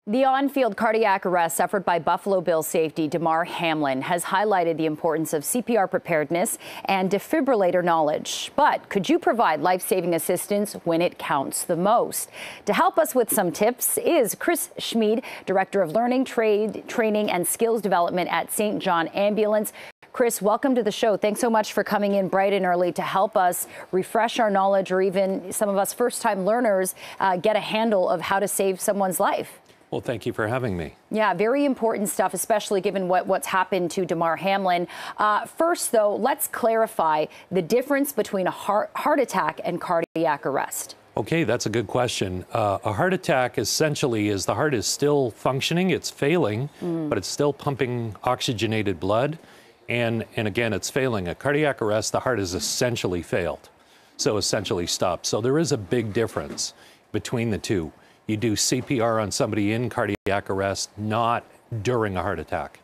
The on-field cardiac arrest suffered by Buffalo Bills safety Damar Hamlin has highlighted the importance of CPR preparedness and defibrillator knowledge. But could you provide life-saving assistance when it counts the most? To help us with some tips is Chris Schmied, Director of Learning, Training and Skills Development at St.JohnAmbulance. Chris, welcome to the show. Thanks so much for coming in bright and early to help us refresh our knowledge, or even some of us first-time learners get a handle of how to save someone's life. Well, thank you for having me. Yeah, very important stuff, especially given what's happened to Damar Hamlin. First, though, let's clarify the difference between a heart attack and cardiac arrest. Okay, that's a good question. A heart attack essentially is the heart is still functioning, it's failing, but it's still pumping oxygenated blood. And again, it's failing. A cardiac arrest, the heart has essentially failed, so essentially stopped. So there is a big difference between the two. You do CPR on somebody in cardiac arrest, not during a heart attack.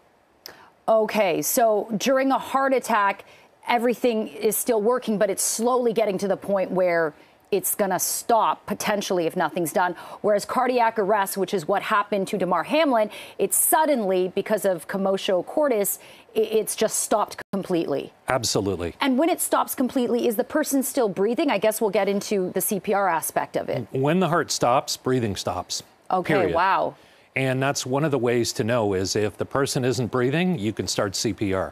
Okay, so during a heart attack, everything is still working, but it's slowly getting to the point where it's going to stop potentially if nothing's done. Whereas cardiac arrest, which is what happened to Damar Hamlin, it's suddenly, because of commotio cordis, it's just stopped completely. Absolutely. And when it stops completely, is the person still breathing? I guess we'll get into the CPR aspect of it. When the heart stops, breathing stops. Okay, period. Wow. And that's one of the ways to know is if the person isn't breathing, you can start CPR.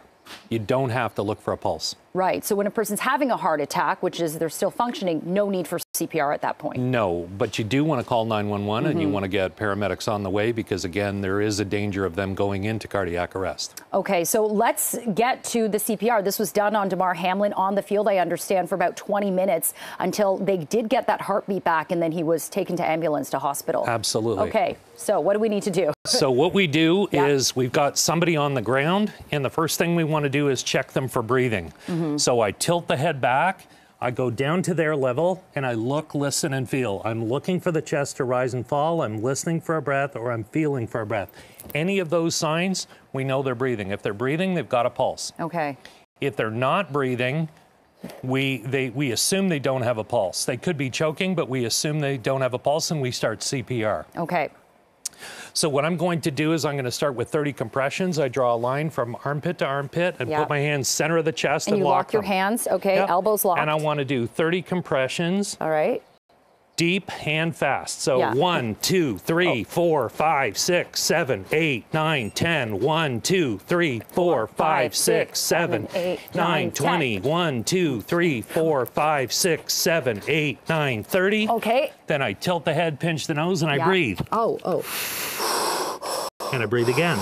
You don't have to look for a pulse. Right. So when a person's having a heart attack, which is they're still functioning, no need for CPR at that point. No, but you do want to call 911 and you want to get paramedics on the way because, again, there is a danger of them going into cardiac arrest. Okay, so let's get to the CPR. This was done on Damar Hamlin on the field, I understand, for about 20 minutes until they did get that heartbeat back, and then he was taken to ambulance to hospital. Absolutely. Okay, so what do we need to do? So what we do is we've got somebody on the ground, and the first thing we want to do is check them for breathing. So I tilt the head back, I go down to their level, and I look, listen, and feel. I'm looking for the chest to rise and fall, I'm listening for a breath, or I'm feeling for a breath. Any of those signs, we know they're breathing. If they're breathing, they've got a pulse. Okay. If they're not breathing, we assume they don't have a pulse. They could be choking, but we assume they don't have a pulse, and we start CPR. Okay. So what I'm going to do is I'm going to start with 30 compressions. I draw a line from armpit to armpit and put my hands center of the chest and you lock lock your them. hands, okay, elbows locked. And I want to do 30 compressions. All right. Deep and fast. So 1, 2, 3, 4, 5, 6, 7, 8, 9, 10. 1, 2, 3, 4, 5, 6, 7, 8, 9, 20. 1, 2, 3, 4, 5, 6, 7, 8, 9, 30. Okay. Then I tilt the head, pinch the nose, and I breathe. And I breathe again.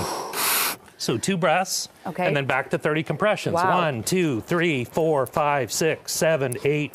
So 2 breaths, and then back to 30 compressions. 1, 2, 3, 4, 5, 6, 7, 8,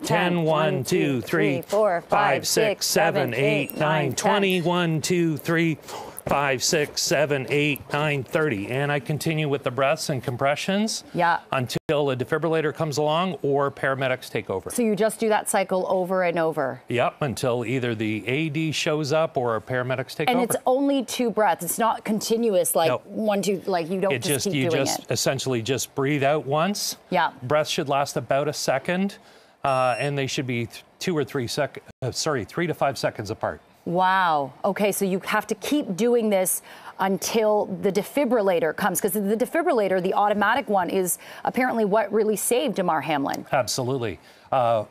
10. 1, 2, 3, 4, 5, 6, 7, 8, 9, 20. 1, 2, 3, 5, 6, 7, 8, 9, 30. And I continue with the breaths and compressions until a defibrillator comes along or paramedics take over. So you just do that cycle over and over? Yep, until either the AED shows up or paramedics take over. And it's only 2 breaths. It's not continuous, like 1, 2, like you don't just keep doing it. You just essentially just breathe out once. Yeah. Breath should last about a second, and they should be 3 to 5 seconds apart. Wow. Okay, so you have to keep doing this until the defibrillator comes, because the defibrillator, the automatic one, is apparently what really saved Damar Hamlin. Absolutely.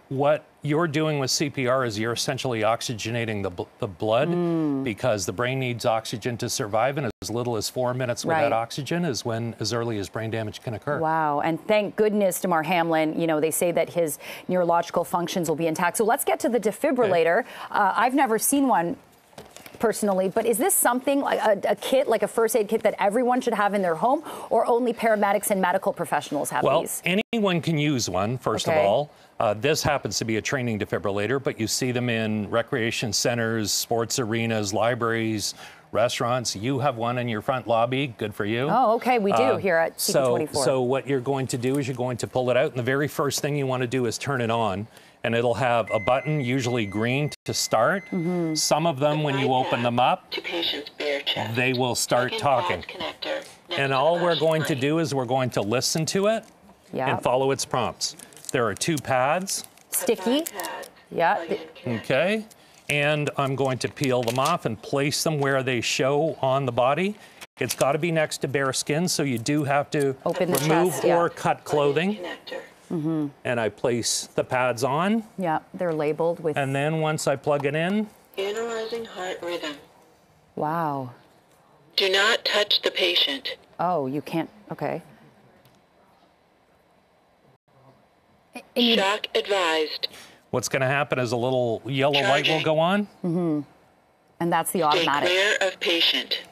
What you're doing with CPR is you're essentially oxygenating the blood because the brain needs oxygen to survive, and as little as 4 minutes without oxygen is when as early as brain damage can occur. Wow. And thank goodness Damar Hamlin, you know, they say that his neurological functions will be intact. So let's get to the defibrillator. I've never seen one personally, but is this something like a kit, like a first aid kit that everyone should have in their home, or only paramedics and medical professionals have these? Well, anyone can use one, first of all. This happens to be a training defibrillator, but you see them in recreation centers, sports arenas, libraries, restaurants. You have one in your front lobby. Good for you. Oh, okay. We do here at CP24. So what you're going to do is you're going to pull it out, and the very first thing you want to do is turn it on. And it'll have a button, usually green, to start. Some of them, when you open them up, they will start talking. And all we're going to do is we're going to listen to it and follow its prompts. There are 2 pads. Sticky. Yeah. Okay. and I'm going to peel them off and place them where they show on the body. It's got to be next to bare skin, so you do have to remove or cut clothing. Mm-hmm. And I place the pads on. Yeah, they're labeled with... And then once I plug it in... Analyzing heart rhythm. Wow. Do not touch the patient. Oh, you can't... Okay. Shock advised. What's going to happen is a little yellow light will go on. Mm-hmm. And that's the automatic. Stay clear of patient.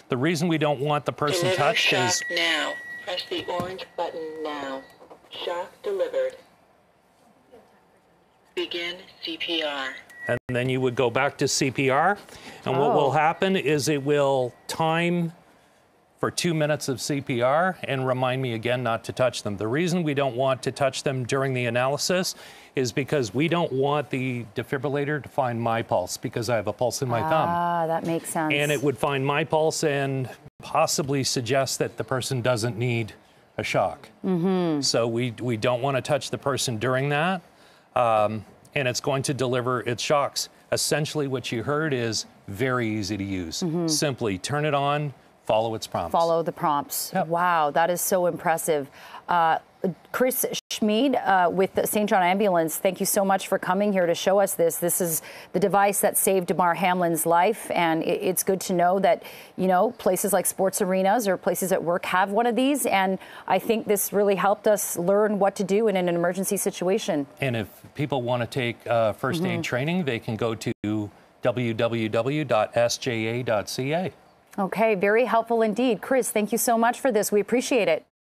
The reason we don't want the person touched is... now. Press the orange button now. Shock delivered. Begin CPR. And then you would go back to CPR. And what will happen is it will time for 2 minutes of CPR and remind me again not to touch them. The reason we don't want to touch them during the analysis is because we don't want the defibrillator to find my pulse, because I have a pulse in my thumb. Ah, that makes sense. And it would find my pulse and possibly suggest that the person doesn't need a shock. Mm-hmm. So we don't want to touch the person during that. And it's going to deliver its shocks. Essentially what you heard is very easy to use. Mm-hmm. Simply turn it on, follow its prompts. Follow the prompts. Yep. Wow, that is so impressive. Chris Schmied with the St. John Ambulance, thank you so much for coming here to show us this. This is the device that saved Damar Hamlin's life, and it's good to know that, you know, places like sports arenas or places at work have one of these, and I think this really helped us learn what to do in an emergency situation. And if people want to take first aid training, they can go to www.sja.ca. Okay, very helpful indeed. Chris, thank you so much for this. We appreciate it.